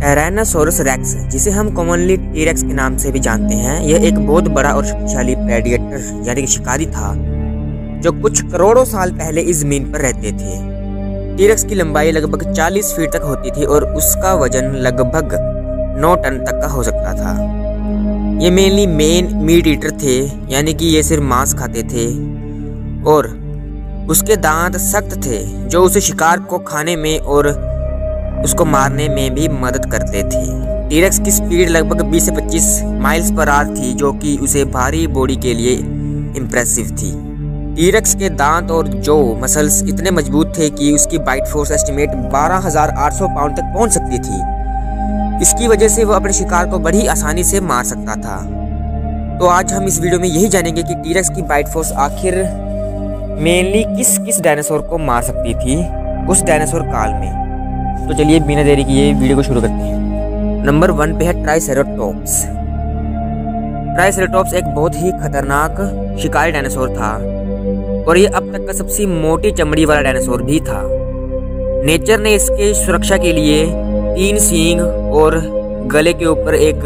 Tyrannosaurus racks, जिसे हम commonly T-rex के नाम से भी जानते हैं, यह एक बहुत बड़ा और शक्तिशाली प्रेडिएटर यानी कि शिकारी था जो कुछ करोड़ों साल पहले इस जमीन पर रहते थे। टी-रेक्स की लंबाई लगभग 40 फीट तक होती थी और उसका वजन लगभग 9 टन तक का हो सकता था। ये मेनली मीट ईटर थे, यानी कि ये सिर्फ मांस खाते थे और उसके दांत सख्त थे जो उसे शिकार को खाने में और उसको मारने में भी मदद करते थे। टी-रेक्स की स्पीड लगभग 20 से 25 माइल्स पर आवर थी, जो कि उसे भारी बॉडी के लिए इम्प्रेसिव थी। टी-रेक्स के दांत और जो मसल्स इतने मजबूत थे कि उसकी बाइट फोर्स एस्टिमेट 12,800 पाउंड तक पहुंच सकती थी। इसकी वजह से वो अपने शिकार को बड़ी आसानी से मार सकता था। तो आज हम इस वीडियो में यही जानेंगे कि टी-रेक्स की बाइट फोर्स आखिर मेनली किस किस डायनासोर को मार सकती थी उस डायनासोर काल में। तो चलिए बिना देरी किए वीडियो को शुरू करते हैं। नंबर 1 पे है ट्राइसेराटोप्स। ट्राइसेराटोप्स एक बहुत ही खतरनाक शिकारी डायनासोर था और ये अब तक का सबसे मोटी चमड़ी वाला डायनासोर भी था। नेचर ने इसके सुरक्षा के लिए 3 सींग और गले के ऊपर एक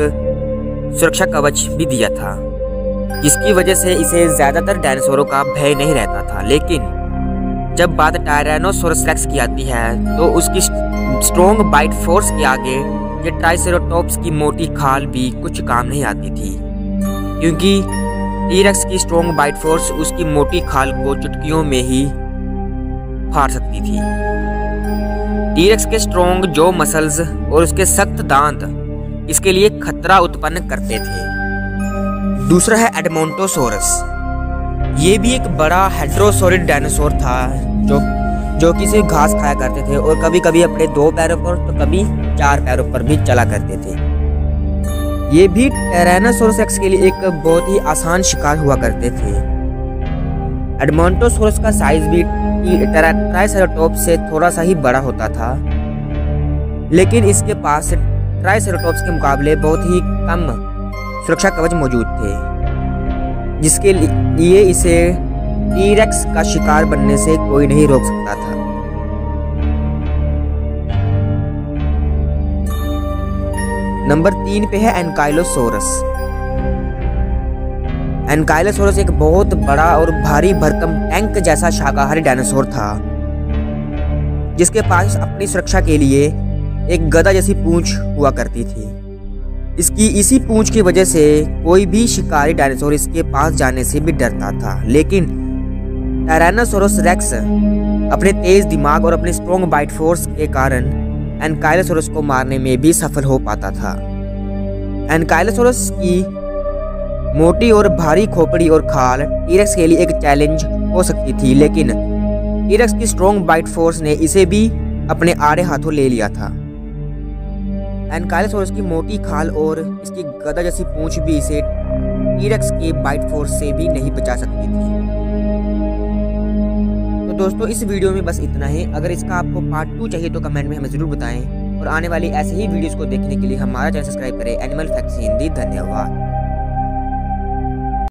सुरक्षा कवच भी दिया था, जिसकी वजह से इसे ज्यादातर डायनासोरों का भय नहीं रहता था। लेकिन जब बात टायरानोसोरस रेक्स की आती है तो उसकी स्ट्रॉन्ग बाइट फोर्स के आगे ये ट्राइसेराटोप्स की मोटी खाल भी कुछ काम नहीं आती थी, क्योंकि टी-रेक्स की स्ट्रॉन्ग बाइट फोर्स उसकी मोटी खाल को चुटकियों में ही फाड़ सकती थी। टी-रेक्स के स्ट्रॉन्ग जो मसल्स और उसके सख्त दांत इसके लिए खतरा उत्पन्न करते थे। दूसरा है एडमोंटोसोरस। ये भी एक बड़ा हेटेरोसॉरिड डायनासोर था जो कि सिर्फ घास खाया करते थे और कभी कभी अपने 2 पैरों पर तो कभी 4 पैरों पर भी चला करते थे। ये भी टायरानोसोरस रेक्स के लिए एक बहुत ही आसान शिकार हुआ करते थे। एडमोंटोसोरस का साइज भी ट्राइसेराटोप्स से थोड़ा सा ही बड़ा होता था, लेकिन इसके पास ट्राइसेराटोप्स के मुकाबले बहुत ही कम सुरक्षा कवच मौजूद थे, जिसके लिए इसे टी-रेक्स का शिकार बनने से कोई नहीं रोक सकता था। नंबर 3 पे है एनकाइलोसोरस। एनकाइलोसोरस एक बहुत बड़ा और भारी भरकम टैंक जैसा शाकाहारी डायनासोर था, जिसके पास अपनी सुरक्षा के लिए एक गदा जैसी पूंछ हुआ करती थी। इसकी इसी पूंछ की वजह से कोई भी शिकारी डायनासोर इसके पास जाने से भी डरता था। लेकिन टायरानोसोरस रेक्स अपने तेज दिमाग और अपने स्ट्रॉन्ग बाइट फोर्स के कारण एनकाइलोसोरस को मारने में भी सफल हो पाता था। एनकाइलोसोरस की मोटी और भारी खोपड़ी और खाल टी-रेक्स के लिए एक चैलेंज हो सकती थी, लेकिन टी-रेक्स की स्ट्रॉन्ग बाइट फोर्स ने इसे भी अपने आड़े हाथों ले लिया था। एनकाइलोसोरस की मोटी खाल और इसकी गदा जैसी पूंछ भी इसे टी-रेक्स के बाइट फोर्स से भी नहीं बचा सकती थी। तो दोस्तों इस वीडियो में बस इतना ही। अगर इसका आपको पार्ट 2 चाहिए तो कमेंट में हमें ज़रूर बताएं और आने वाली ऐसे ही वीडियोस को देखने के लिए हमारा चैनल सब्सक्राइब करें। Animal facts Hindi. धन्यवाद।